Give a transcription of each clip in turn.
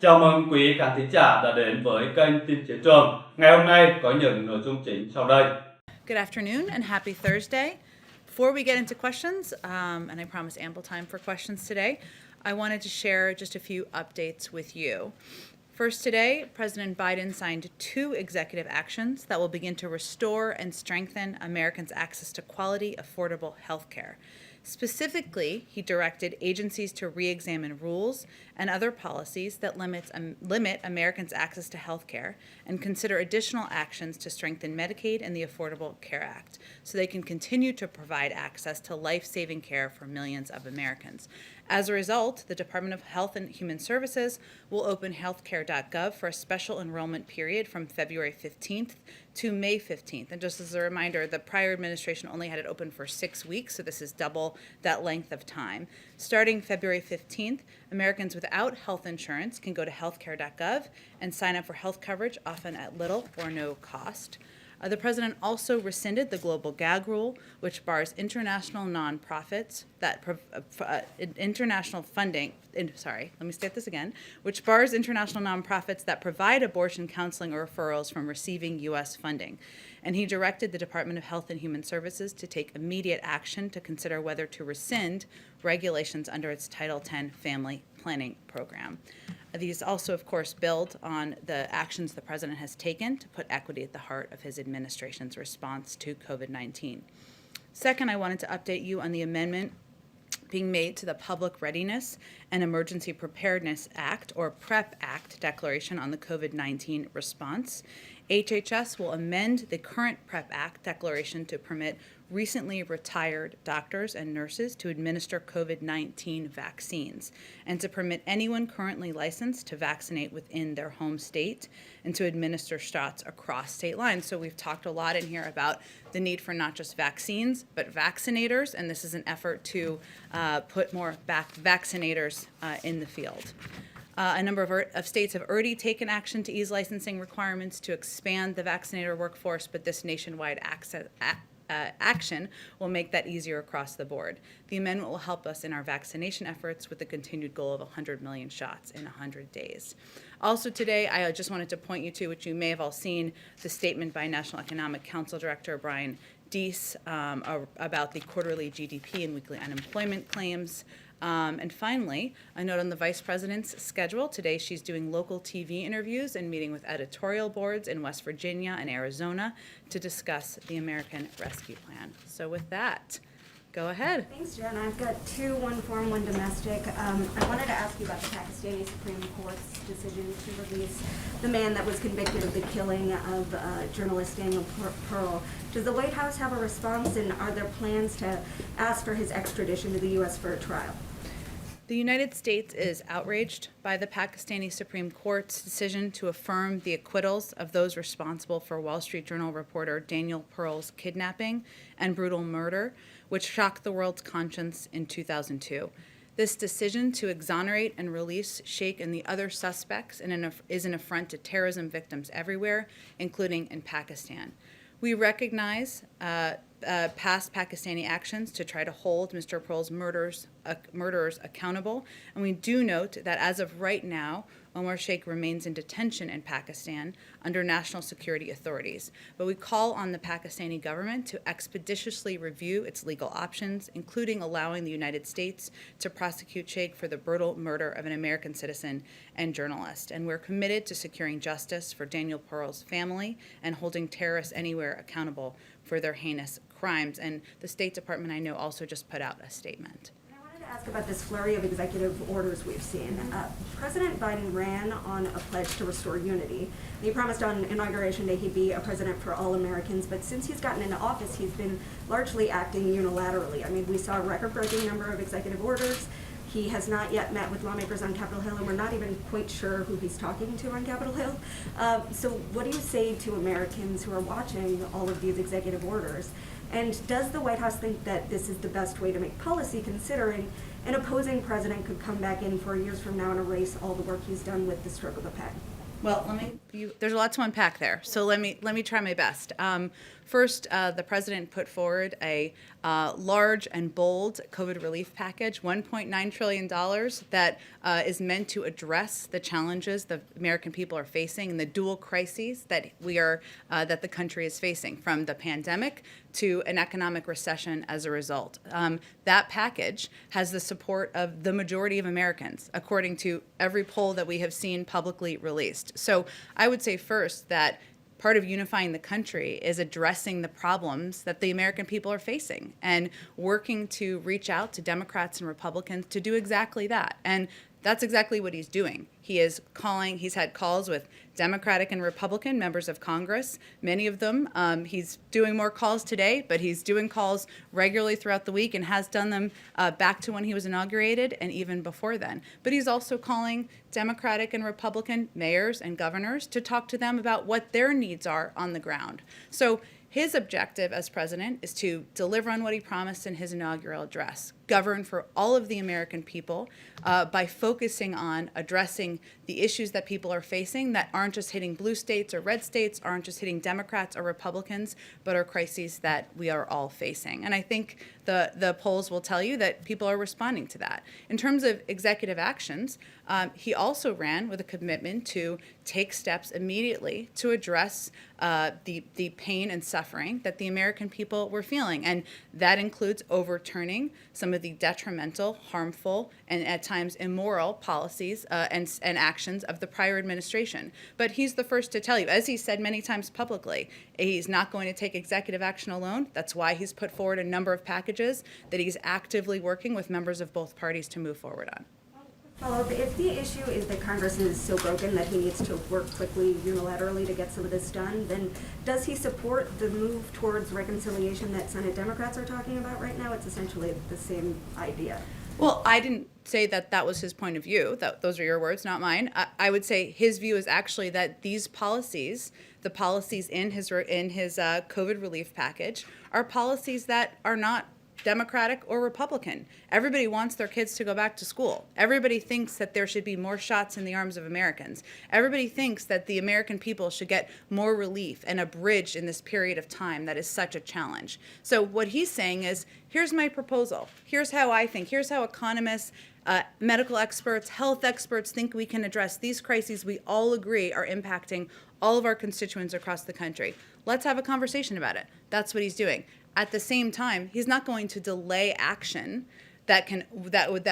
Chào mừng quý khán thính giả đã đến với kênh tin Chiến Trường. Ngày hôm nay có những nội dung chính sau đây. Good afternoon and happy Thursday. Before we get into questions, and I promise ample time for questions today, I wanted to share just a few updates with you. First today, President Biden signed 2 executive actions that will begin to restore and strengthen Americans' access to quality, affordable health care. Specifically, he directed agencies to re-examine rules and other policies that limit Americans' access to health care and consider additional actions to strengthen Medicaid and the Affordable Care Act so they can continue to provide access to life-saving care for millions of Americans. As a result, the Department of Health and Human Services will open healthcare.gov for a special enrollment period from February 15th to May 15th. And just as a reminder, the prior administration only had it open for 6 weeks, so this is double that length of time. Starting February 15th, Americans without health insurance can go to healthcare.gov and sign up for health coverage, often at little or no cost. The president also rescinded the global gag rule, which bars international nonprofits that which bars international nonprofits that provide abortion counseling or referrals from receiving U.S. funding. And he directed the Department of Health and Human Services to take immediate action to consider whether to rescind regulations under its Title X Family Planning Program. These also, of course, build on the actions the president has taken to put equity at the heart of his administration's response to COVID-19. Second, I wanted to update you on the amendment being made to the Public Readiness and Emergency Preparedness Act, or PrEP Act, declaration on the COVID-19 response. HHS will amend the current PrEP Act declaration to permit recently retired doctors and nurses to administer COVID-19 vaccines and to permit anyone currently licensed to vaccinate within their home state and to administer shots across state lines. So we've talked a lot in here about the need for not just vaccines, but vaccinators, and this is an effort to put more vaccinators in the field. A number of states have already taken action to ease licensing requirements to expand the vaccinator workforce, but this nationwide action will make that easier across the board. The amendment will help us in our vaccination efforts with the continued goal of 100 million shots in 100 days. Also today, I just wanted to point you to, which you may have all seen, the statement by National Economic Council Director Brian Deese about the quarterly GDP and weekly unemployment claims. And finally, a note on the Vice President's schedule. Today she's doing local TV interviews and meeting with editorial boards in West Virginia and Arizona to discuss the American Rescue Plan. So with that, go ahead. Thanks, Jen. I've got 2, one foreign, one domestic. I wanted to ask you about the Pakistani Supreme Court's decision to release the man that was convicted of the killing of journalist Daniel Pearl. Does the White House have a response, and are there plans to ask for his extradition to the U.S. for a trial? The United States is outraged by the Pakistani Supreme Court's decision to affirm the acquittals of those responsible for Wall Street Journal reporter Daniel Pearl's kidnapping and brutal murder, which shocked the world's conscience in 2002. This decision to exonerate and release Sheikh and the other suspects is an affront to terrorism victims everywhere, including in Pakistan. We recognize past Pakistani actions to try to hold Mr. Pearl's murderers accountable, and we do note that as of right now, Omar Sheikh remains in detention in Pakistan under national security authorities. But we call on the Pakistani government to expeditiously review its legal options, including allowing the United States to prosecute Sheikh for the brutal murder of an American citizen and journalist. And we're committed to securing justice for Daniel Pearl's family and holding terrorists anywhere accountable for their heinous crimes. And the State Department, I know, also just put out a statement. To ask about this flurry of executive orders we've seen. President Biden ran on a pledge to restore unity. He promised on Inauguration Day he'd be a president for all Americans, but since he's gotten into office, he's been largely acting unilaterally. I mean, we saw a record-breaking number of executive orders. He has not yet met with lawmakers on Capitol Hill, and we're not even quite sure who he's talking to on Capitol Hill. So what do you say to Americans who are watching all of these executive orders? And does the White House think that this is the best way to make policy, considering an opposing president could come back in 4 years from now and erase all the work he's done with the stroke of a pen? Well, there's a lot to unpack there, so let me try my best. First, the president put forward a large and bold COVID relief package, $1.9 trillion, that is meant to address the challenges the American people are facing and the dual crises that that the country is facing, from the pandemic to an economic recession as a result. That package has the support of the majority of Americans, according to every poll that we have seen publicly released. So I would say first that part of unifying the country is addressing the problems that the American people are facing and working to reach out to Democrats and Republicans to do exactly that. And that's exactly what he's doing. He's had calls with Democratic and Republican members of Congress, many of them. He's doing more calls today, but he's doing calls regularly throughout the week and has done them back to when he was inaugurated and even before then. But he's also calling Democratic and Republican mayors and governors to talk to them about what their needs are on the ground. So his objective as president is to deliver on what he promised in his inaugural address, govern for all of the American people by focusing on addressing the issues that people are facing that aren't just hitting blue states or red states, aren't just hitting Democrats or Republicans, but are crises that we are all facing. And I think the polls will tell you that people are responding to that. In terms of executive actions, he also ran with a commitment to take steps immediately to address the pain and suffering that the American people were feeling. And that includes overturning some of the detrimental, harmful, and at times immoral policies and actions of the prior administration. But he's the first to tell you, as he said many times publicly, he's not going to take executive action alone. That's why he's put forward a number of packages that he's actively working with members of both parties to move forward on. Follow-up, if the issue is that Congress is so broken that he needs to work quickly unilaterally to get some of this done, then does he support the move towards reconciliation that Senate Democrats are talking about right now? It's essentially the same idea. Well, I didn't say that was his point of view. Those are your words, not mine. I would say his view is actually that these policies, the policies in his COVID relief package, are policies that are not Democratic or Republican. Everybody wants their kids to go back to school. Everybody thinks that there should be more shots in the arms of Americans. Everybody thinks that the American people should get more relief and a bridge in this period of time that is such a challenge. So what he's saying is, here's my proposal. Here's how I think. Here's how economists, medical experts, health experts think we can address these crises we all agree are impacting all of our constituents across the country. Let's have a conversation about it. That's what he's doing. At the same time, he's not going to delay action that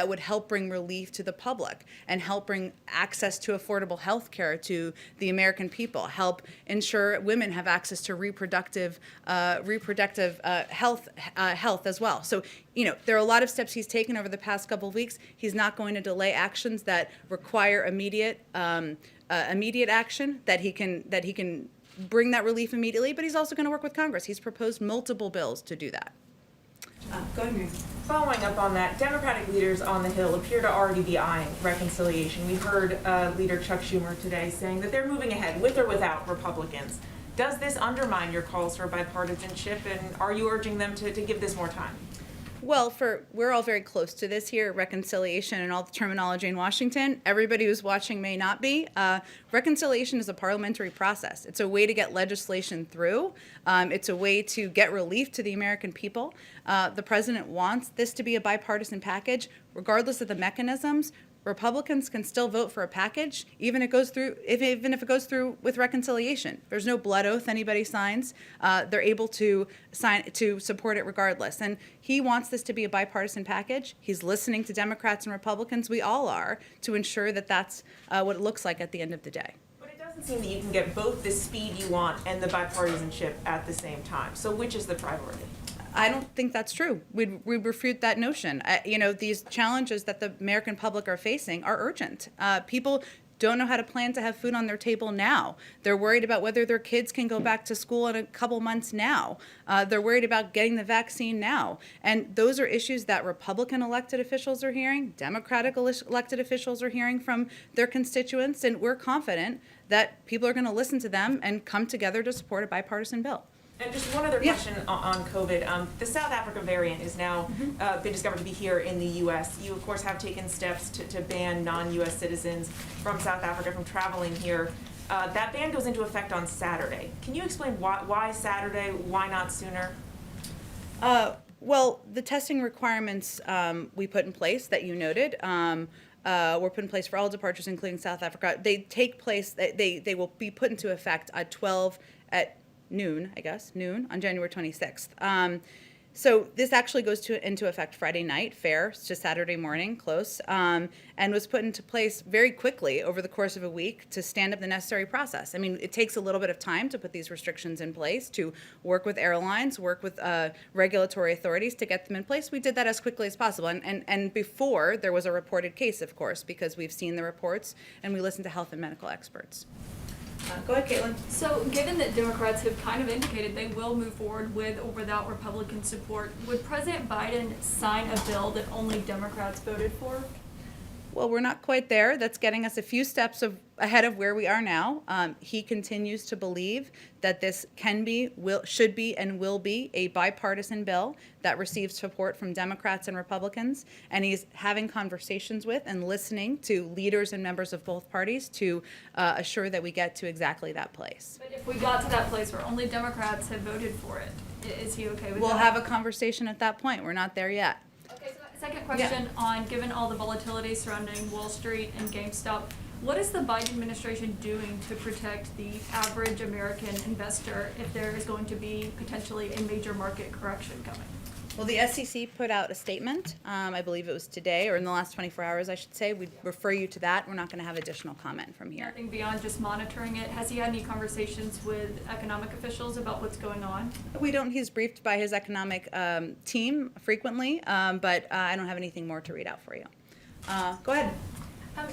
would help bring relief to the public and help bring access to affordable health care to the American people, help ensure women have access to reproductive health as well. So, there are a lot of steps he's taken over the past couple of weeks. He's not going to delay actions that require immediate action, that he can bring that relief immediately, but he's also going to work with Congress. He's proposed multiple bills to do that. Go ahead, Mary. Following up on that, Democratic leaders on the Hill appear to already be eyeing reconciliation. We heard Leader Chuck Schumer today saying that they're moving ahead with or without Republicans. Does this undermine your calls for bipartisanship, and are you urging them to give this more time? Well, we're all very close to this here, reconciliation and all the terminology in Washington. Everybody who's watching may not be. Reconciliation is a parliamentary process. It's a way to get legislation through. It's a way to get relief to the American people. The president wants this to be a bipartisan package, regardless of the mechanisms. Republicans can still vote for a package, even if it goes through with reconciliation. There's no blood oath anybody signs. They're able to support it regardless. And he wants this to be a bipartisan package. He's listening to Democrats and Republicans. We all are, to ensure that that's what it looks like at the end of the day. But it doesn't seem that you can get both the speed you want and the bipartisanship at the same time. So which is the priority? I don't think that's true. We refute that notion. These challenges that the American public are facing are urgent. People don't know how to plan to have food on their table now. They're worried about whether their kids can go back to school in a couple months now. They're worried about getting the vaccine now. And those are issues that Republican elected officials are hearing, Democratic elected officials are hearing from their constituents, and we're confident that people are going to listen to them and come together to support a bipartisan bill. And just one other question on COVID. The South Africa variant is now been discovered to be here in the U.S. You, of course, have taken steps to ban non-U.S. citizens from South Africa from traveling here. That ban goes into effect on Saturday. Can you explain why Saturday? Why not sooner? Well, the testing requirements we put in place that you noted were put in place for all departures, including South Africa. They take place. They will be put into effect at noon on January 26th. So this actually goes into effect Friday night, fair, to Saturday morning, close, and was put into place very quickly over the course of a week to stand up the necessary process. I mean, it takes a little bit of time to put these restrictions in place, to work with airlines, work with regulatory authorities to get them in place. We did that as quickly as possible, and before there was a reported case, of course, because we've seen the reports and we listened to health and medical experts. Go ahead, Caitlin. So, given that Democrats have kind of indicated they will move forward with or without Republican support, would President Biden sign a bill that only Democrats voted for? Well, we're not quite there. That's getting us a few steps ahead of where we are now. He continues to believe that this should be, and will be a bipartisan bill that receives support from Democrats and Republicans. And he's having conversations with and listening to leaders and members of both parties to assure that we get to exactly that place. But if we got to that place where only Democrats have voted for it, is he okay with We'll that? have a conversation at that point. We're not there yet. Okay, so second question on, given all the volatility surrounding Wall Street and GameStop, what is the Biden administration doing to protect the average American investor if there is going to be potentially a major market correction coming? Well, the SEC put out a statement, I believe it was today, or in the last 24 hours, I should say. We'd refer you to that. We're not going to have additional comment from here. Nothing beyond just monitoring it. Has he had any conversations with economic officials about what's going on? He's briefed by his economic team frequently, but I don't have anything more to read out for you. Go ahead.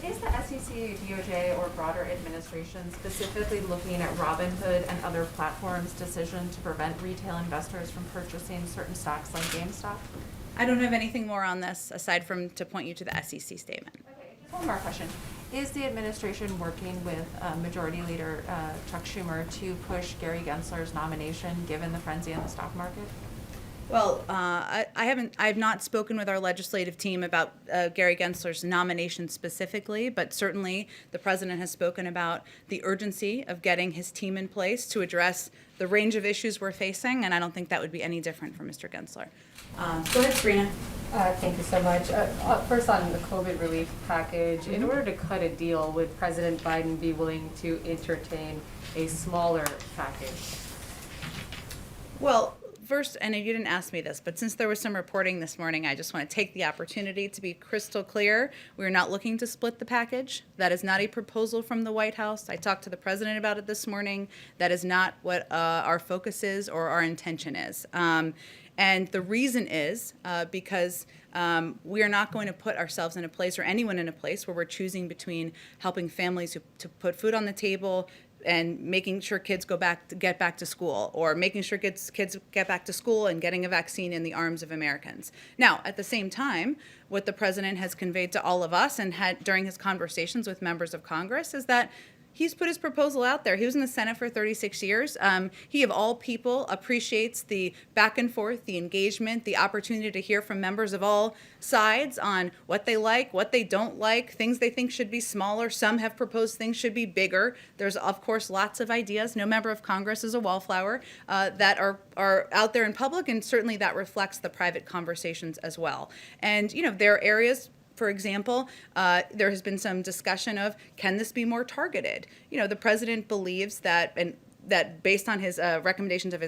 Is the SEC, DOJ, or broader administration specifically looking at Robinhood and other platforms' decision to prevent retail investors from purchasing certain stocks like GameStop? I don't have anything more on this aside from to point you to the SEC statement. Okay, just one more question. Is the administration working with Majority Leader Chuck Schumer to push Gary Gensler's nomination given the frenzy in the stock market? Well, I have not spoken with our legislative team about Gary Gensler's nomination specifically, but certainly the president has spoken about the urgency of getting his team in place to address the range of issues we're facing, and I don't think that would be any different for Mr. Gensler. Go ahead, Sabrina. Thank you so much. First on the COVID relief package, in order to cut a deal, would President Biden be willing to entertain a smaller package? Well, first, and you didn't ask me this, but since there was some reporting this morning, I just want to take the opportunity to be crystal clear. We're not looking to split the package. That is not a proposal from the White House. I talked to the president about it this morning. That is not what our focus is or our intention is. And the reason is because we are not going to put ourselves in a place, or anyone in a place, where we're choosing between helping families to put food on the table and making sure kids get back to school, or making sure kids get back to school and getting a vaccine in the arms of Americans. Now, at the same time, what the president has conveyed to all of us and had during his conversations with members of Congress is that he's put his proposal out there. He was in the Senate for 36 years. He, of all people, appreciates the back and forth, the engagement, the opportunity to hear from members of all sides on what they like, what they don't like, things they think should be smaller. Some have proposed things should be bigger. There's, of course, lots of ideas. No member of Congress is a wallflower that are out there in public, and certainly that reflects the private conversations as well. And, there are areas. For example, there has been some discussion of, can this be more targeted? The president believes that, and that based on his recommendations of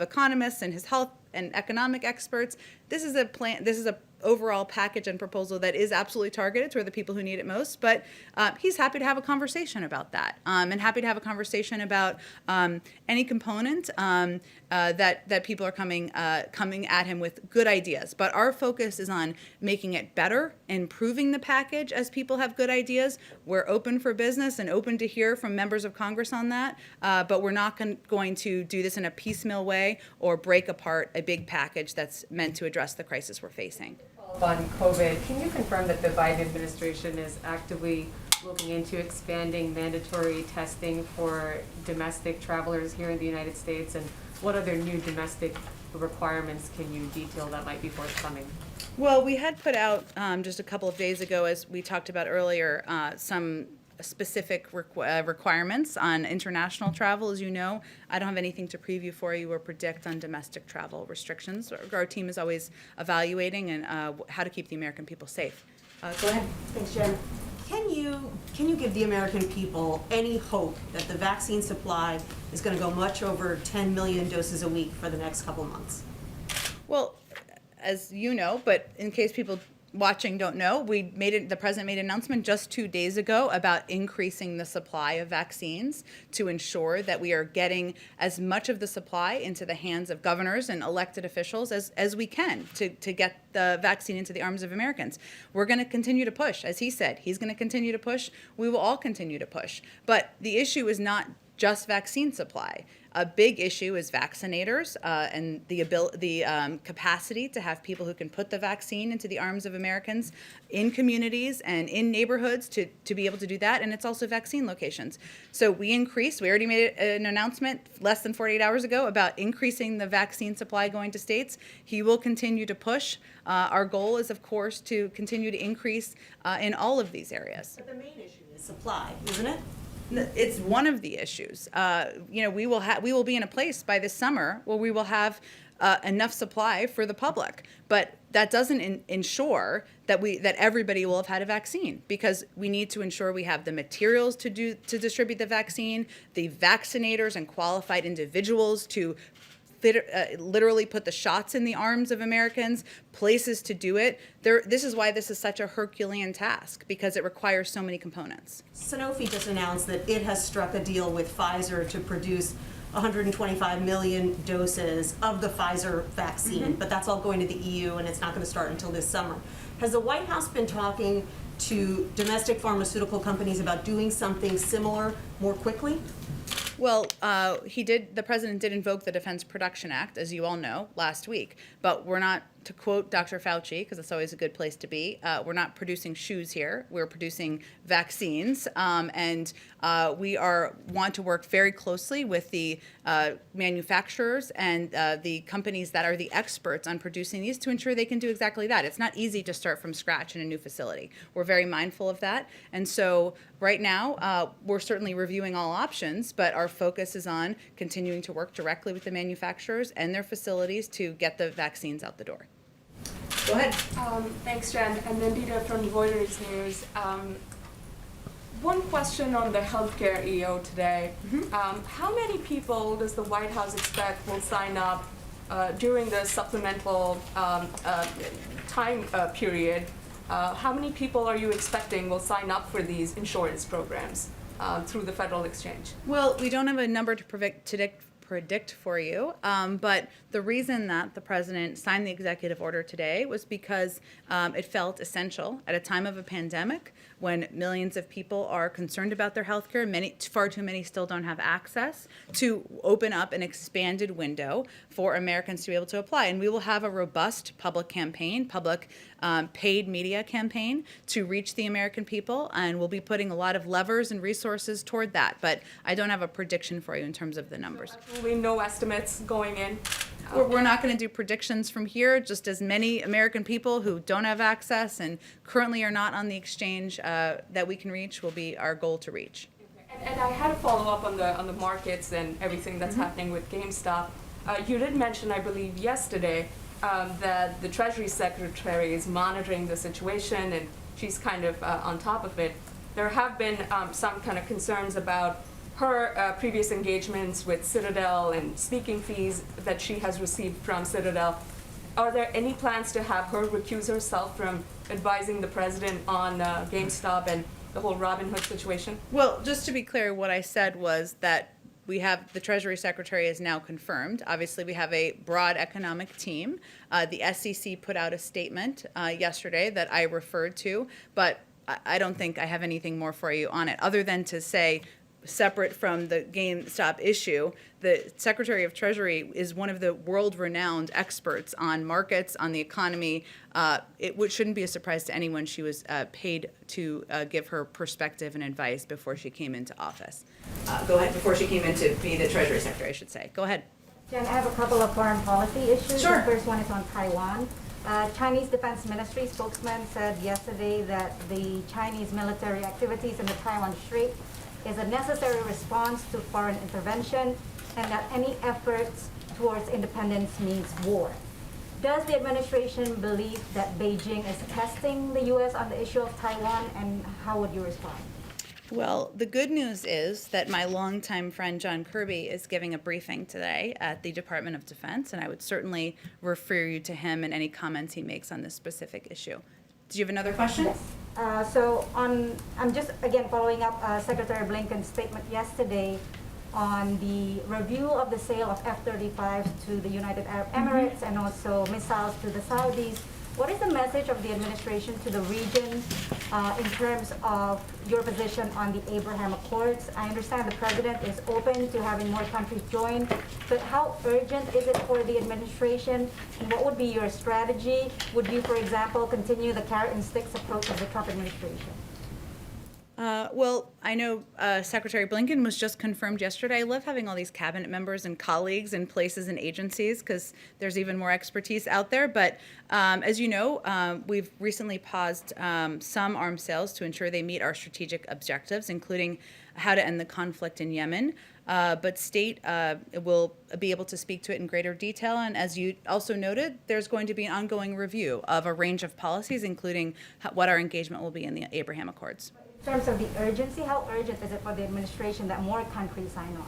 economists and his health and economic experts, this is a plan. This is a overall package and proposal that is absolutely targeted toward the people who need it most. But he's happy to have a conversation about that, and happy to have a conversation about any component that people are coming at him with good ideas. But our focus is on making it better, improving the package as people have good ideas. We're open for business and open to hear from members of Congress on that. But we're not going to do this in a piecemeal way or break apart a big package that's meant to address the crisis we're facing. On COVID, can you confirm that the Biden administration is actively looking into expanding mandatory testing for domestic travelers here in the United States, and what other new domestic requirements can you detail that might be forthcoming? Well, we had put out just a couple of days ago, as we talked about earlier, some specific requirements on international travel. As you know, I don't have anything to preview for you or predict on domestic travel restrictions. Our team is always evaluating and how to keep the American people safe. Go ahead. Thanks, Jen. Can you give the American people any hope that the vaccine supply is going to go much over 10 million doses a week for the next couple of months? Well, as you know, but in case people watching don't know, the president made an announcement just 2 days ago about increasing the supply of vaccines to ensure that we are getting as much of the supply into the hands of governors and elected officials as we can to get the vaccine into the arms of Americans. We're going to continue to push. As he said, he's going to continue to push. We will all continue to push. But the issue is not just vaccine supply. A big issue is vaccinators and the capacity to have people who can put the vaccine into the arms of Americans in communities and in neighborhoods to be able to do that. And it's also vaccine locations. So we already made an announcement less than 48 hours ago about increasing the vaccine supply going to states. He will continue to push. Our goal is, of course, to continue to increase in all of these areas. But the main issue is supply, isn't it? It's one of the issues. We will be in a place by this summer where we will have enough supply for the public, but that doesn't ensure that everybody will have had a vaccine, because we need to ensure we have the materials to distribute the vaccine, the vaccinators and qualified individuals to literally put the shots in the arms of Americans, places to do it. This is why this is such a Herculean task, because it requires so many components. Sanofi just announced that it has struck a deal with Pfizer to produce 125 million doses of the Pfizer vaccine, but that's all going to the EU and it's not going to start until this summer. Has the White House been talking to domestic pharmaceutical companies about doing something similar more quickly? Well, the president did invoke the Defense Production Act, as you all know, last week. But we're not, to quote Dr. Fauci, because it's always a good place to be, we're not producing shoes here. We're producing vaccines. And we want to work very closely with the manufacturers and the companies that are the experts on producing these to ensure they can do exactly that. It's not easy to start from scratch in a new facility. We're very mindful of that. And so right now, we're certainly reviewing all options, but our focus is on continuing to work directly with the manufacturers and their facilities to get the vaccines out the door. Go ahead. Thanks, Jen. And Nandita from Reuters News. One question on the healthcare EO today. How many people does the White House expect will sign up during the supplemental time period? How many people are you expecting will sign up for these insurance programs through the Federal Exchange? Well, we don't have a number to predict for you, but the reason that the president signed the executive order today was because it felt essential at a time of a pandemic when millions of people are concerned about their health care, far too many still don't have access, to open up an expanded window for Americans to be able to apply. And we will have a robust public campaign, paid media campaign to reach the American people, and we'll be putting a lot of levers and resources toward that. But I don't have a prediction for you in terms of the numbers. So absolutely no estimates going in? We're not going to do predictions from here. Just as many American people who don't have access and currently are not on the exchange that we can reach will be our goal to reach. And I had a follow-up on the markets and everything that's happening with GameStop. You did mention, I believe, yesterday that the Treasury Secretary is monitoring the situation and she's kind of on top of it. There have been some kind of concerns about her previous engagements with Citadel and speaking fees that she has received from Citadel. Are there any plans to have her recuse herself from advising the president on GameStop and the whole Robinhood situation? Well, just to be clear, what I said was that the Treasury Secretary is now confirmed. Obviously, we have a broad economic team. The SEC put out a statement yesterday that I referred to, but I don't think I have anything more for you on it, other than to say, separate from the GameStop issue, the Secretary of Treasury is one of the world-renowned experts on markets, on the economy. It shouldn't be a surprise to anyone she was paid to give her perspective and advice before she came into office. Go ahead, before she came in to be the Treasury Secretary, I should say. Go ahead. Jen, I have a couple of foreign policy issues. Sure. The first one is on Taiwan. Chinese Defense Ministry spokesman said yesterday that the Chinese military activities in the Taiwan Strait is a necessary response to foreign intervention and that any efforts towards independence means war. Does the administration believe that Beijing is testing the U.S. on the issue of Taiwan, and how would you respond? Well, the good news is that my longtime friend John Kirby is giving a briefing today at the Department of Defense, and I would certainly refer you to him and any comments he makes on this specific issue. Do you have another question? Yes. I'm just again following up Secretary Blinken's statement yesterday on the review of the sale of F-35s to the United Arab Emirates and also missiles to the Saudis. What is the message of the administration to the region in terms of your position on the Abraham Accords? I understand the president is open to having more countries join, but how urgent is it for the administration? And what would be your strategy? Would you, for example, continue the carrot and sticks approach of the Trump administration? Well, I know Secretary Blinken was just confirmed yesterday. I love having all these cabinet members and colleagues in places and agencies because there's even more expertise out there. But as you know, we've recently paused some arms sales to ensure they meet our strategic objectives, including how to end the conflict in Yemen. But State will be able to speak to it in greater detail. And as you also noted, there's going to be an ongoing review of a range of policies, including what our engagement will be in the Abraham Accords. In terms of the urgency, how urgent is it for the administration that more countries sign on?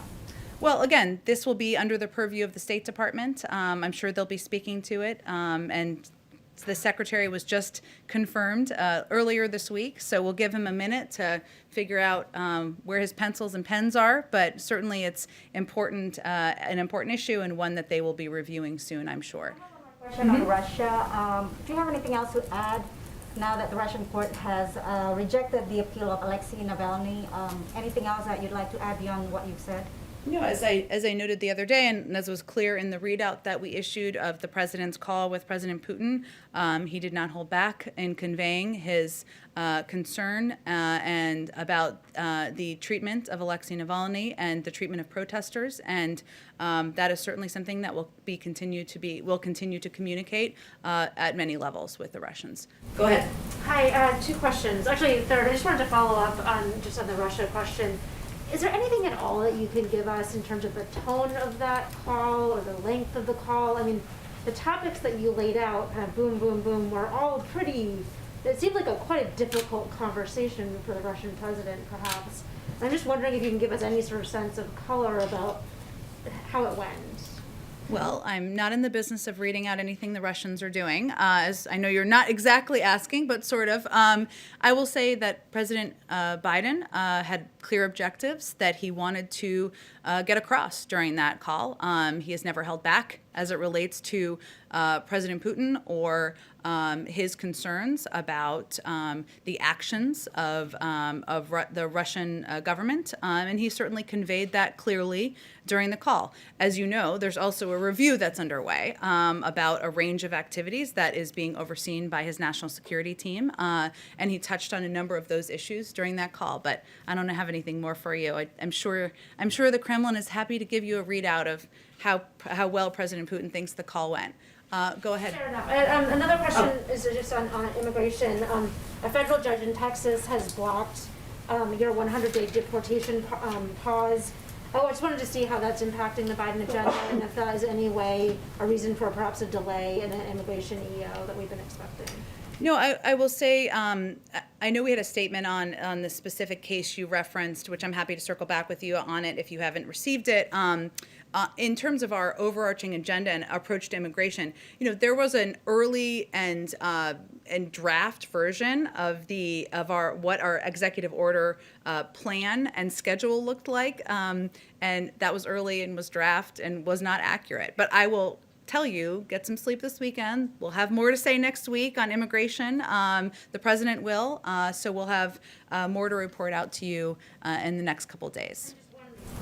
Well, again, this will be under the purview of the State Department. I'm sure they'll be speaking to it. And the Secretary was just confirmed earlier this week, so we'll give him a minute to figure out where his pencils and pens are. But certainly it's important, an important issue and one that they will be reviewing soon, I'm sure. Question on Russia. Do you have anything else to add now that the Russian court has rejected the appeal of Alexei Navalny? Anything else that you'd like to add beyond what you've said? No, as I noted the other day, and as was clear in the readout that we issued of the president's call with President Putin, he did not hold back in conveying his concern and about the treatment of Alexei Navalny and the treatment of protesters, and that is certainly something that will continue to communicate at many levels with the Russians. Go ahead. Hi, two questions. Actually, third, I just wanted to follow up on the Russia question. Is there anything at all that you can give us in terms of the tone of that call or the length of the call? I mean, the topics that you laid out, kind of boom, boom, boom, were all pretty, it seemed like quite a difficult conversation for the Russian president, perhaps. I'm just wondering if you can give us any sort of sense of color about how it went. Well, I'm not in the business of reading out anything the Russians are doing, as I know you're not exactly asking, but sort of. I will say that President Biden had clear objectives that he wanted to get across during that call. He has never held back as it relates to President Putin or his concerns about the actions of the Russian government, and he certainly conveyed that clearly during the call. As you know, there's also a review that's underway about a range of activities that is being overseen by his national security team, and he touched on a number of those issues during that call. But I don't have anything more for you. I'm sure the Kremlin is happy to give you a readout of how well President Putin thinks the call went. Go ahead. Fair enough. Another question is just on immigration. A federal judge in Texas has blocked your 100-day deportation pause. I just wanted to see how that's impacting the Biden agenda and if that is any way a reason for perhaps a delay in an immigration EO that we've been expecting. No, I will say, I know we had a statement on the specific case you referenced, which I'm happy to circle back with you on it if you haven't received it. In terms of our overarching agenda and approach to immigration, there was an early and draft version of what our executive order plan and schedule looked like, and that was early and was draft and was not accurate. But I will tell you, get some sleep this weekend. We'll have more to say next week on immigration. The president will, so we'll have more to report out to you in the next couple days.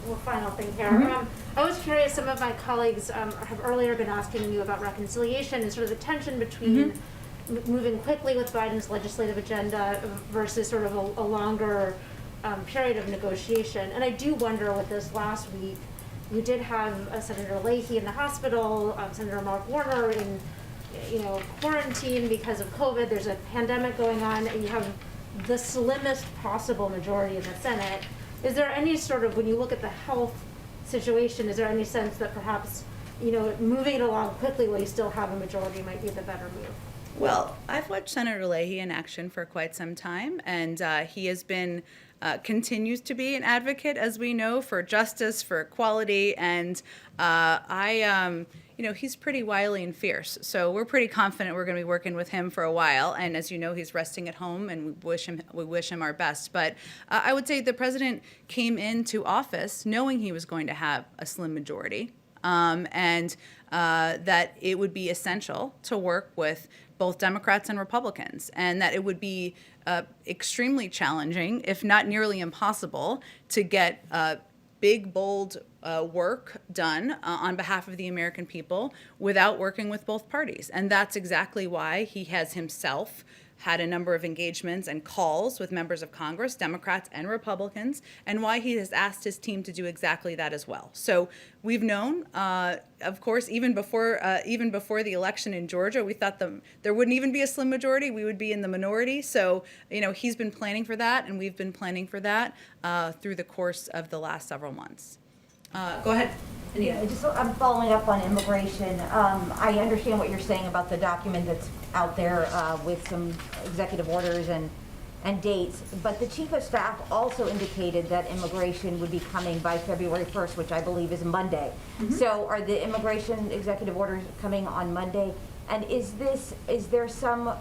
One final thing here. I was curious, some of my colleagues have earlier been asking you about reconciliation and sort of the tension between moving quickly with Biden's legislative agenda versus sort of a longer period of negotiation. And I do wonder with this last week, you did have Senator Leahy in the hospital, Senator Mark Warner in quarantine because of COVID, there's a pandemic going on, and you have the slimmest possible majority in the Senate. Is there any sort of, when you look at the health situation, is there any sense that perhaps, moving it along quickly while you still have a majority might be the better move? Well, I've watched Senator Leahy in action for quite some time, and he has been, continues to be an advocate, as we know, for justice, for equality, and he's pretty wily and fierce. So we're pretty confident we're going to be working with him for a while. And as you know, he's resting at home, and we wish him our best. But I would say the president came into office knowing he was going to have a slim majority, and that it would be essential to work with both Democrats and Republicans, and that it would be extremely challenging, if not nearly impossible, to get big, bold work done on behalf of the American people without working with both parties. And that's exactly why he has himself had a number of engagements and calls with members of Congress, Democrats and Republicans, and why he has asked his team to do exactly that as well. So we've known, of course, even before the election in Georgia, we thought there wouldn't even be a slim majority. We would be in the minority. So, he's been planning for that, and we've been planning for that through the course of the last several months. Go ahead. Yeah, I'm following up on immigration. I understand what you're saying about the document that's out there with some executive orders and dates, but the Chief of Staff also indicated that immigration would be coming by February 1st, which I believe is Monday. Mm-hmm. So are the immigration executive orders coming on Monday? And is there some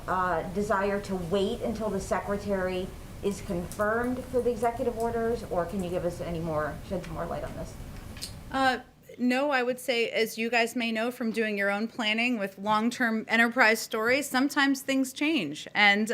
desire to wait until the Secretary is confirmed for the executive orders, or can you give us shed some more light on this? No, I would say, as you guys may know from doing your own planning with long-term enterprise stories, sometimes things change. And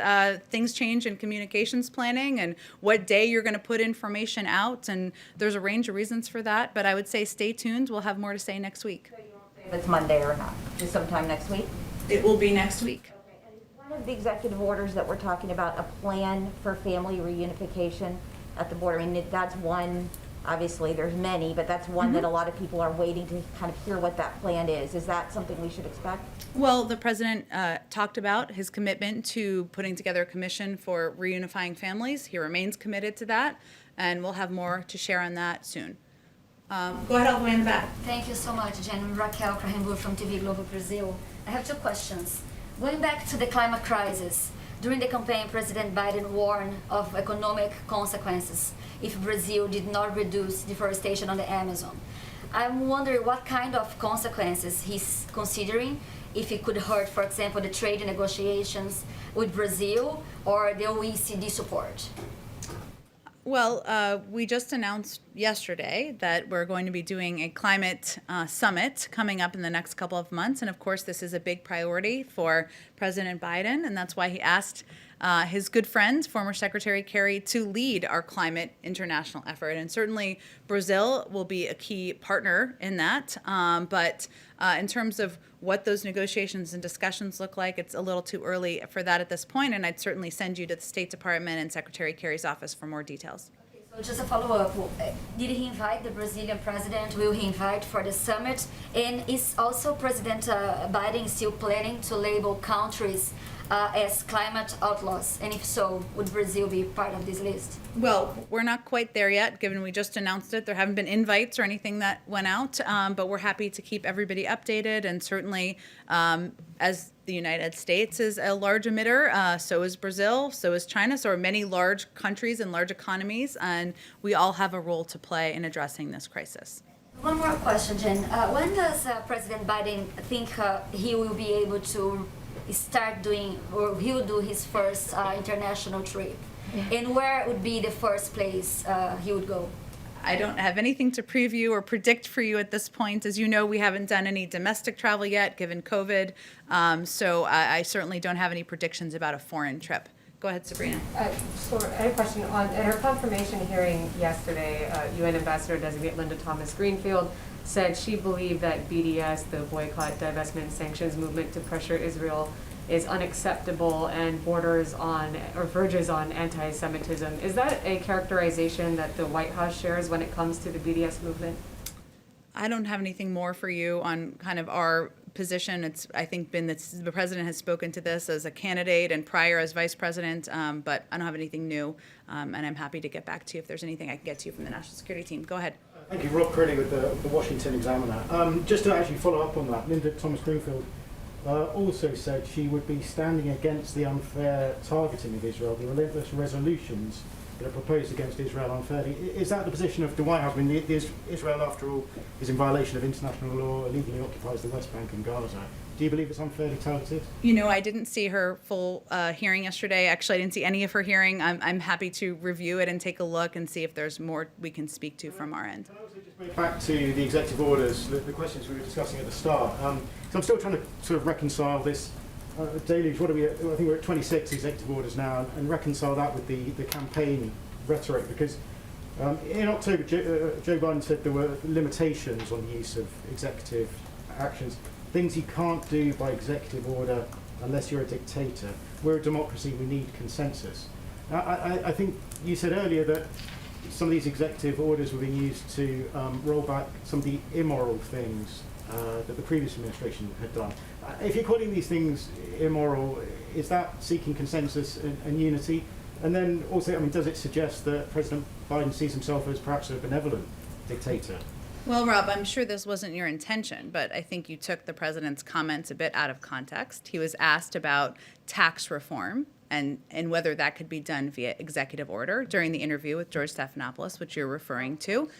things change in communications planning and what day you're going to put information out. And there's a range of reasons for that. But I would say stay tuned. We'll have more to say next week. So you won't say if it's Monday or not? Just sometime next week? It will be next week. Okay. And one of the executive orders that we're talking about, a plan for family reunification at the border. I mean, that's one. Obviously, there's many, but that's one that a lot of people are waiting to kind of hear what that plan is. Is that something we should expect? Well, the president talked about his commitment to putting together a commission for reunifying families. He remains committed to that, and we'll have more to share on that soon. Go ahead, all the way in the back. Thank you so much, Jen. I'm Raquel Krahenburg from TV Globo Brazil. I have two questions. Going back to the climate crisis, during the campaign, President Biden warned of economic consequences if Brazil did not reduce deforestation on the Amazon. I'm wondering what kind of consequences he's considering, if it could hurt, for example, the trade negotiations with Brazil or the OECD support. Well, we just announced yesterday that we're going to be doing a climate summit coming up in the next couple of months. And of course, this is a big priority for President Biden. And that's why he asked his good friend, former Secretary Kerry, to lead our climate international effort. And certainly Brazil will be a key partner in that. But in terms of what those negotiations and discussions look like, it's a little too early for that at this point, and I'd certainly send you to the State Department and Secretary Kerry's office for more details. Okay, so just a follow-up, did he invite the Brazilian president? Will he invite for the summit? And is also President Biden still planning to label countries as climate outlaws? And if so, would Brazil be part of this list? Well, we're not quite there yet, given we just announced it. There haven't been invites or anything that went out, but we're happy to keep everybody updated. And certainly, as the United States is a large emitter, so is Brazil, so is China, so are many large countries and large economies, and we all have a role to play in addressing this crisis. One more question, Jen. When does President Biden think he will be able to start doing, or he will do his first international trip? Yeah. And where would be the first place he would go? I don't have anything to preview or predict for you at this point. As you know, we haven't done any domestic travel yet, given COVID. So I certainly don't have any predictions about a foreign trip. Go ahead, Sabrina. So I had a question on, at her confirmation hearing yesterday, UN Ambassador Designate Linda Thomas-Greenfield said she believed that BDS, the boycott, divestment, sanctions movement to pressure Israel, is unacceptable and borders on or verges on anti-Semitism. Is that a characterization that the White House shares when it comes to the BDS movement? I don't have anything more for you on kind of our position. It's, I think, been that the president has spoken to this as a candidate and prior as vice president, but I don't have anything new, and I'm happy to get back to you if there's anything I can get to you from the National Security Team. Go ahead. Thank you. Rob Crilly with the Washington Examiner. Just to actually follow up on that, Linda Thomas-Greenfield also said she would be standing against the unfair targeting of Israel, the relentless resolutions that are proposed against Israel unfairly. Is that the position of the White House? I mean, Israel, after all, is in violation of international law, illegally occupies the West Bank and Gaza. Do you believe it's unfairly targeted? You know, I didn't see her full hearing yesterday. Actually, I didn't see any of her hearing. I'm happy to review it and take a look and see if there's more we can speak to from our end. Can I also just bring back to the executive orders, the questions we were discussing at the start? So I'm still trying to sort of reconcile this deluge. What are we at? I think we're at 26 executive orders now, and reconcile that with the campaign rhetoric, because in October, Joe Biden said there were limitations on the use of executive actions, things you can't do by executive order unless you're a dictator. We're a democracy, we need consensus. Now, I think you said earlier that some of these executive orders were being used to roll back some of the immoral things that the previous administration had done. If you're calling these things immoral, is that seeking consensus and unity? And then also, I mean, does it suggest that President Biden sees himself as perhaps a benevolent dictator? Well, Rob, I'm sure this wasn't your intention, but I think you took the president's comments a bit out of context. He was asked about tax reform and whether that could be done via executive order during the interview with George Stephanopoulos, which you're referring to.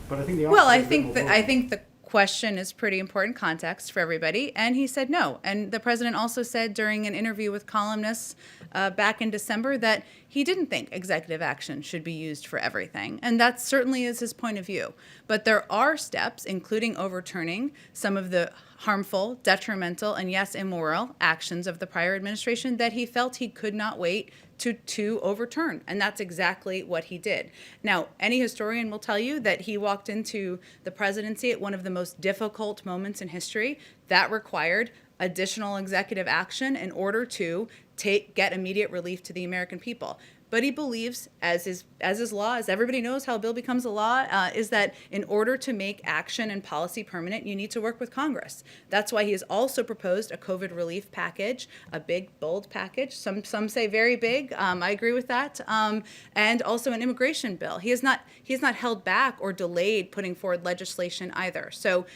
But I think the Well, I answer is a bit think more I think the question is pretty important context for everybody, and he said no. And the president also said during an interview with columnists back in December that he didn't think executive action should be used for everything, and that certainly is his point of view. But there are steps, including overturning some of the harmful, detrimental, and yes, immoral actions of the prior administration that he felt he could not wait to overturn. And that's exactly what he did. Now, any historian will tell you that he walked into the presidency at one of the most difficult moments in history that required additional executive action in order to get immediate relief to the American people. But he believes, as is law, as everybody knows how a bill becomes a law, is that in order to make action and policy permanent, you need to work with Congress. That's why he has also proposed a COVID relief package, a big, bold package. Some say very big. I agree with that. And also an immigration bill. He has not held back or delayed putting forward legislation either. So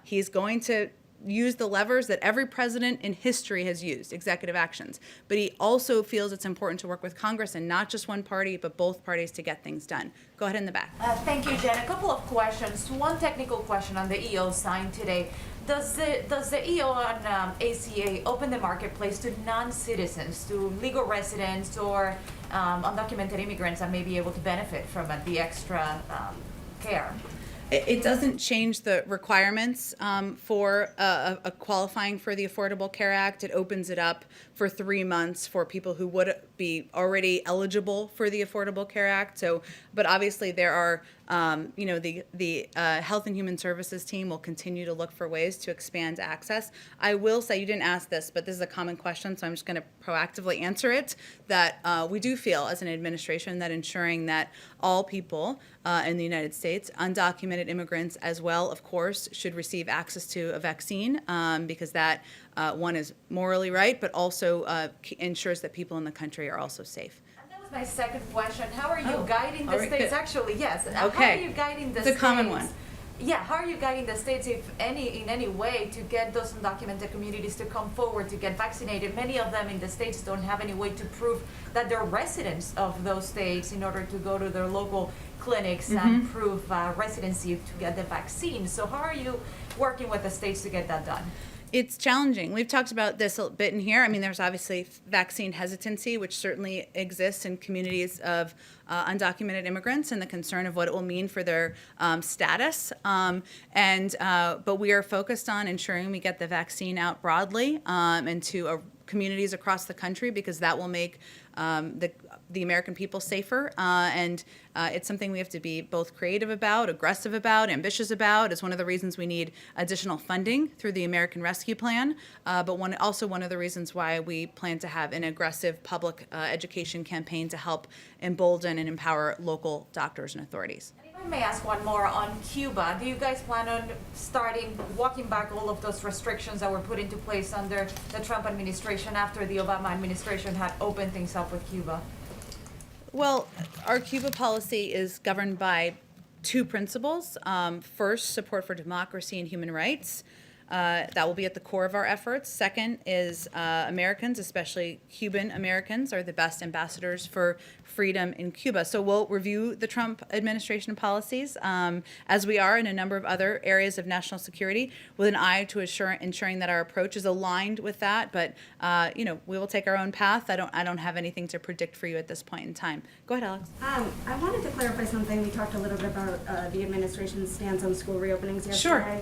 he's going to use the levers that every president in history has used, executive actions. But he also feels it's important to work with Congress and not just one party, but both parties to get things done. Go ahead in the back. Thank you, Jen. A couple of questions. One technical question on the EO signed today. Does the EO on ACA open the marketplace to non-citizens, to legal residents or undocumented immigrants that may be able to benefit from the extra care? It doesn't change the requirements for a qualifying for the Affordable Care Act. It opens it up for 3 months for people who would be already eligible for the Affordable Care Act. So, but obviously there are, the Health and Human Services team will continue to look for ways to expand access. I will say, you didn't ask this, but this is a common question, so I'm just going to proactively answer it, that we do feel as an administration that ensuring that all people in the United States, undocumented immigrants as well, of course, should receive access to a vaccine because that, one, is morally right, but also ensures that people in the country are also safe. That was my second question. How are you guiding the states? good. Actually, yes. Okay. How are you guiding the states? It's a common one. Yeah, how are you guiding the states, if in any way, to get those undocumented communities to come forward to get vaccinated? Many of them in the states don't have any way to prove that they're residents of those states in order to go to their local clinics and prove residency to get the vaccine. So how are you working with the states to get that done? It's challenging. We've talked about this a bit in here. I mean, there's obviously vaccine hesitancy, which certainly exists in communities of undocumented immigrants, and the concern of what it will mean for their status. But we are focused on ensuring we get the vaccine out broadly and to communities across the country, because that will make the American people safer. It's something we have to be both creative about, aggressive about, ambitious about. It's one of the reasons we need additional funding through the American Rescue Plan, but also one of the reasons why we plan to have an aggressive public education campaign to help embolden and empower local doctors and authorities. If I may ask one more on Cuba, do you guys plan on walking back all of those restrictions that were put into place under the Trump administration after the Obama administration had opened things up with Cuba? Well, our Cuba policy is governed by two principles. First, support for democracy and human rights. That will be at the core of our efforts. Second is Americans, especially Cuban Americans, are the best ambassadors for freedom in Cuba. So we'll review the Trump administration policies, as we are in a number of other areas of national security, with an eye to ensuring that our approach is aligned with that. But we will take our own path. I don't have anything to predict for you at this point in time. Go ahead, Alex. I wanted to clarify something. We talked a little bit about the administration's stance on school reopenings yesterday. Sure.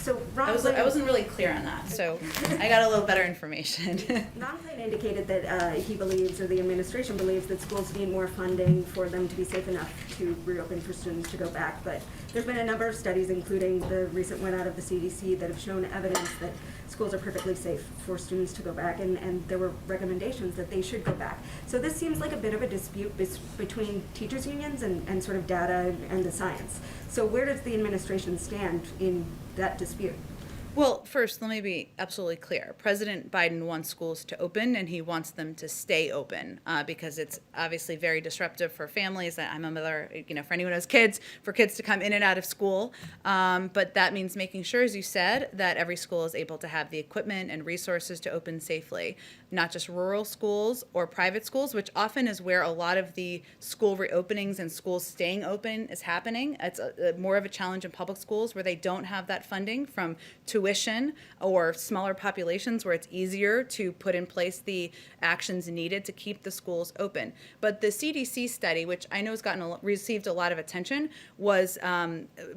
So I wasn't really clear on that, so I got a little better information. Ron Klain indicated that he believes, or the administration believes, that schools need more funding for them to be safe enough to reopen for students to go back. But there's been a number of studies, including the recent one out of the CDC, that have shown evidence that schools are perfectly safe for students to go back, and there were recommendations that they should go back. So this seems like a bit of a dispute between teachers' unions and sort of data and the science. So where does the administration stand in that dispute? Well, first, let me be absolutely clear. President Biden wants schools to open, and he wants them to stay open because it's obviously very disruptive for families. I'm a mother, for anyone who has kids, for kids to come in and out of school. But that means making sure, as you said, that every school is able to have the equipment and resources to open safely. Not just rural schools or private schools, which often is where a lot of the school reopenings and schools staying open is happening. It's more of a challenge in public schools where they don't have that funding from tuition or smaller populations where it's easier to put in place the actions needed to keep the schools open. But the CDC study, which I know has received a lot of attention, was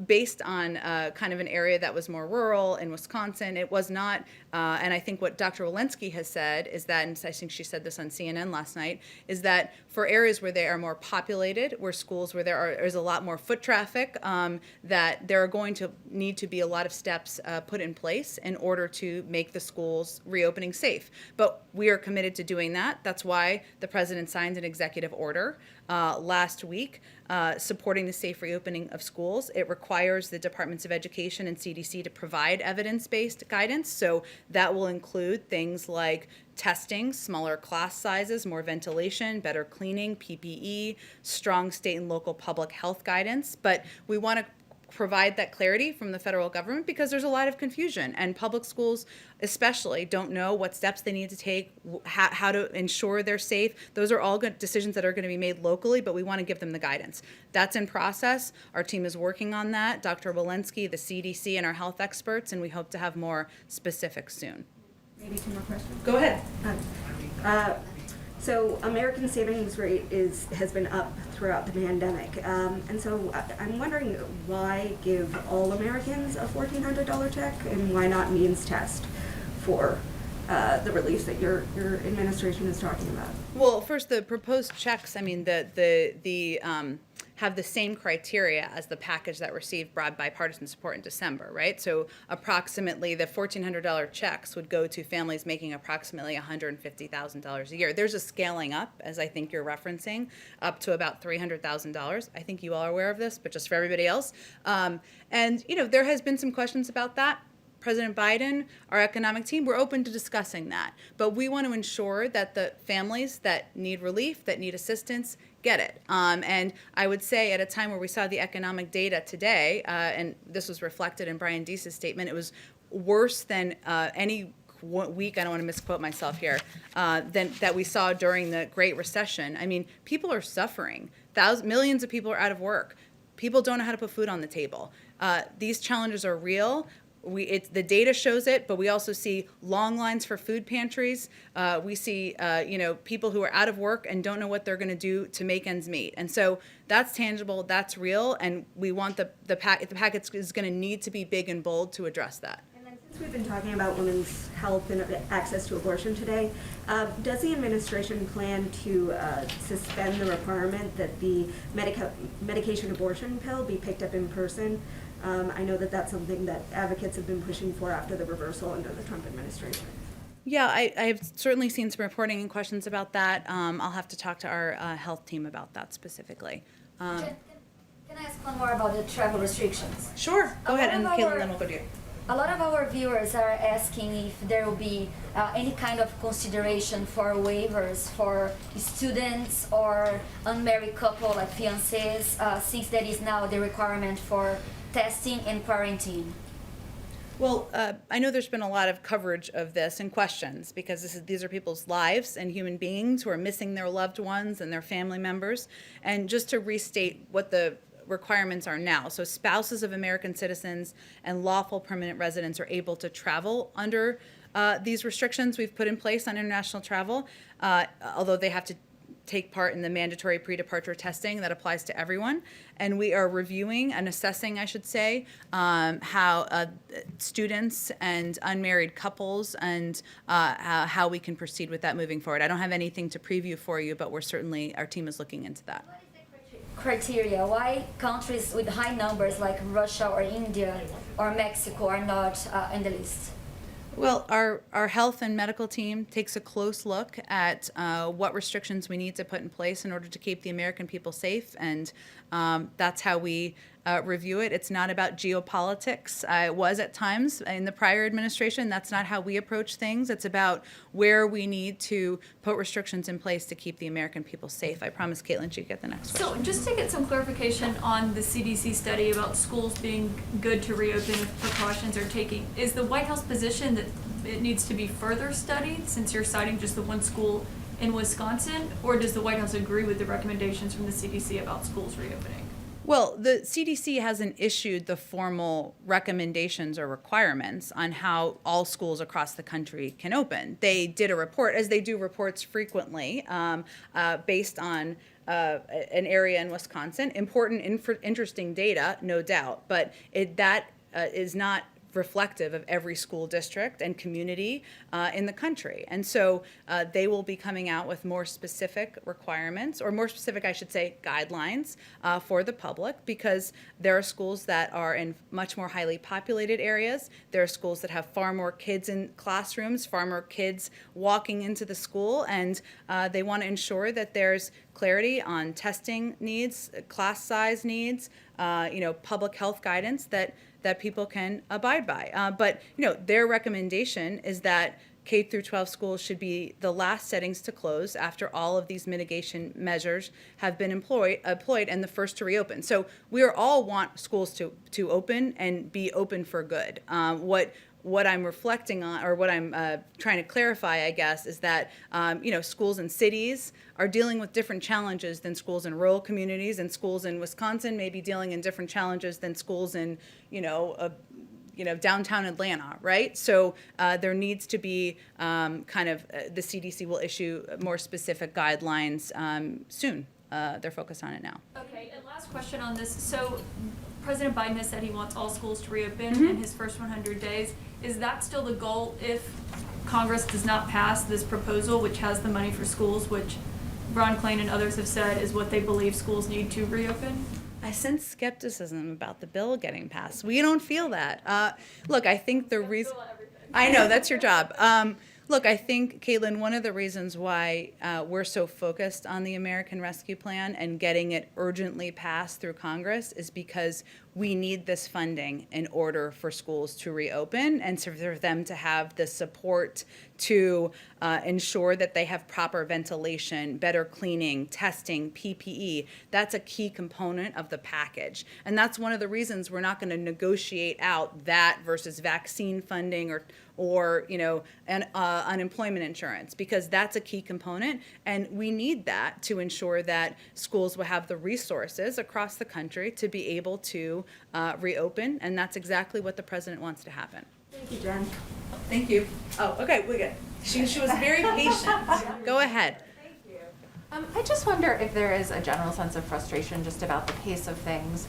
based on kind of an area that was more rural in Wisconsin. It was not, and I think what Dr. Walensky has said is that, and I think she said this on CNN last night, is that for areas where they are more populated, where schools where there's a lot more foot traffic, that there are going to need to be a lot of steps put in place in order to make the schools reopening safe. But we are committed to doing that. That's why the president signed an executive order last week supporting the safe reopening of schools. It requires the Departments of Education and CDC to provide evidence-based guidance. So that will include things like testing, smaller class sizes, more ventilation, better cleaning, PPE, strong state and local public health guidance. But we want to provide that clarity from the federal government because there's a lot of confusion, and public schools especially don't know what steps they need to take, how to ensure they're safe. Those are all good decisions that are going to be made locally, but we want to give them the guidance. That's in process. Our team is working on that. Dr. Walensky, the CDC, and our health experts, and we hope to have more specifics soon. Maybe two more questions. Go ahead. So American savings rate has been up throughout the pandemic, and so I'm wondering why give all Americans a $1,400 check, and why not means test for the relief that your administration is talking about? Well, first, the proposed checks, I mean, have the same criteria as the package that received broad bipartisan support in December, right? So approximately the $1,400 checks would go to families making approximately $150,000 a year. There's a scaling up, as I think you're referencing, up to about $300,000. I think you all are aware of this, but just for everybody else. And, there has been some questions about that. President Biden, our economic team, we're open to discussing that. But we want to ensure that the families that need relief, that need assistance, get it. And I would say at a time where we saw the economic data today, and this was reflected in Brian Deese's statement, it was worse than any week, I don't want to misquote myself here, than that we saw during the Great Recession. I mean, people are suffering. Millions of people are out of work. People don't know how to put food on the table. These challenges are real. The data shows it, but we also see long lines for food pantries. We see, people who are out of work and don't know what they're going to do to make ends meet. And so that's tangible, that's real, and we want the package is going to need to be big and bold to address that. And then since we've been talking about women's health and access to abortion today, does the administration plan to suspend the requirement that the medication abortion pill be picked up in person? I know that that's something that advocates have been pushing for after the reversal under the Trump administration. Yeah, I've certainly seen some reporting and questions about that. I'll have to talk to our health team about that specifically. Can I ask one more about the travel restrictions? Sure, go ahead, and Caitlin, then we'll go to you. A lot of our viewers are asking if there will be any kind of consideration for waivers for students or unmarried couple like fiancés, since that is now the requirement for testing and quarantine. Well, I know there's been a lot of coverage of this and questions because these are people's lives and human beings who are missing their loved ones and their family members. And just to restate what the requirements are now. So spouses of American citizens and lawful permanent residents are able to travel under these restrictions we've put in place on international travel, although they have to take part in the mandatory pre-departure testing that applies to everyone. And we are reviewing and assessing, I should say, how students and unmarried couples and how we can proceed with that moving forward. I don't have anything to preview for you, but our team is looking into that. Criteria, why countries with high numbers like Russia or India or Mexico are not in the list? Well, our health and medical team takes a close look at what restrictions we need to put in place in order to keep the American people safe, and that's how we review it. It's not about geopolitics. It was at times in the prior administration. That's not how we approach things. It's about where we need to put restrictions in place to keep the American people safe. I promise Caitlin she'd get the next question. So just to get some clarification on the CDC study about schools being good to reopen if precautions are taken, is the White House position that it needs to be further studied since you're citing just the one school in Wisconsin, or does the White House agree with the recommendations from the CDC about schools reopening? Well, the CDC hasn't issued the formal recommendations or requirements on how all schools across the country can open. They did a report, as they do reports frequently, based on an area in Wisconsin. Important, interesting data, no doubt, but that is not reflective of every school district and community in the country. And so they will be coming out with more specific requirements, or more specific, I should say, guidelines for the public, because there are schools that are in much more highly populated areas. There are schools that have far more kids in classrooms, far more kids walking into the school, and they want to ensure that there's clarity on testing needs, class size needs, public health guidance that people can abide by. But their recommendation is that K through 12 schools should be the last settings to close after all of these mitigation measures have been employed and the first to reopen. So we all want schools to open and be open for good. What I'm reflecting on, or what I'm trying to clarify, I guess, is that schools in cities are dealing with different challenges than schools in rural communities, and schools in Wisconsin may be dealing in different challenges than schools in downtown Atlanta, right? So there needs to be the CDC will issue more specific guidelines soon. They're focused on it now. Okay, and last question on this. So President Biden has said he wants all schools to reopen in his first 100 days. Is that still the goal if Congress does not pass this proposal, which has the money for schools, which Ron Klain and others have said is what they believe schools need to reopen? I sense skepticism about the bill getting passed. We don't feel that. Look, I think the reason... I know, that's your job. Look, I think, Caitlin, one of the reasons why we're so focused on the American Rescue Plan and getting it urgently passed through Congress is because we need this funding in order for schools to reopen and for them to have the support to ensure that they have proper ventilation, better cleaning, testing, PPE. That's a key component of the package. And that's one of the reasons we're not going to negotiate out that versus vaccine funding or unemployment insurance, because that's a key component, and we need that to ensure that schools will have the resources across the country to be able to reopen, and that's exactly what the president wants to happen. Thank you, Jen. Thank you. Oh, okay, we're good. She was very patient. Go ahead. Thank you. I just wonder if there is a general sense of frustration just about the pace of things,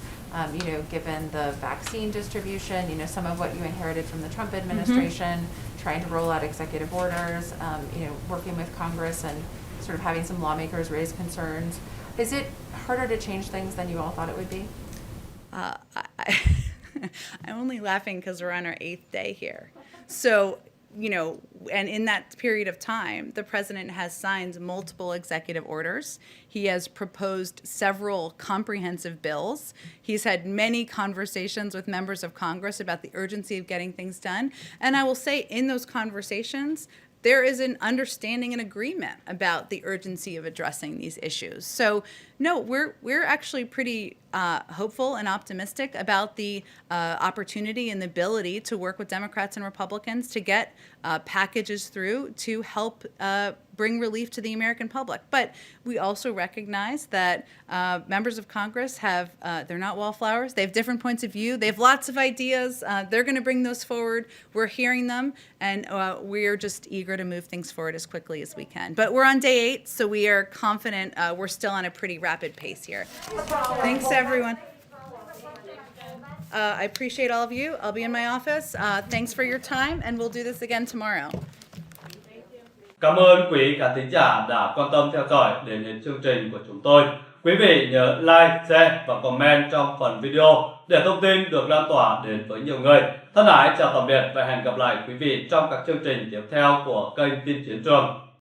given the vaccine distribution, some of what you inherited from the Trump administration, trying to roll out executive orders, working with Congress and sort of having some lawmakers raise concerns. Is it harder to change things than you all thought it would be? I'm only laughing because we're on our 8th day here. So, and in that period of time, the president has signed multiple executive orders. He has proposed several comprehensive bills. He's had many conversations with members of Congress about the urgency of getting things done. And I will say in those conversations, there is an understanding and agreement about the urgency of addressing these issues. So, no, we're actually pretty hopeful and optimistic about the opportunity and the ability to work with Democrats and Republicans to get packages through to help bring relief to the American public. But we also recognize that members of Congress they're not wallflowers. They have different points of view. They have lots of ideas. They're going to bring those forward. We're hearing them, and we're just eager to move things forward as quickly as we can. But we're on day 8, so we are confident we're still on a pretty rapid pace here. Thanks, everyone. I appreciate all of you. I'll be in my office. Thanks for your time, and we'll do this again tomorrow. Cảm ơn quý khán thính giả đã quan tâm theo dõi đến hết chương trình của chúng tôi. Quý vị nhớ like, share và comment trong phần video để thông tin được lan tỏa đến với nhiều người. Thân ái chào tạm biệt và hẹn gặp lại quý vị trong các chương trình tiếp theo của kênh Tin Chiến Trường.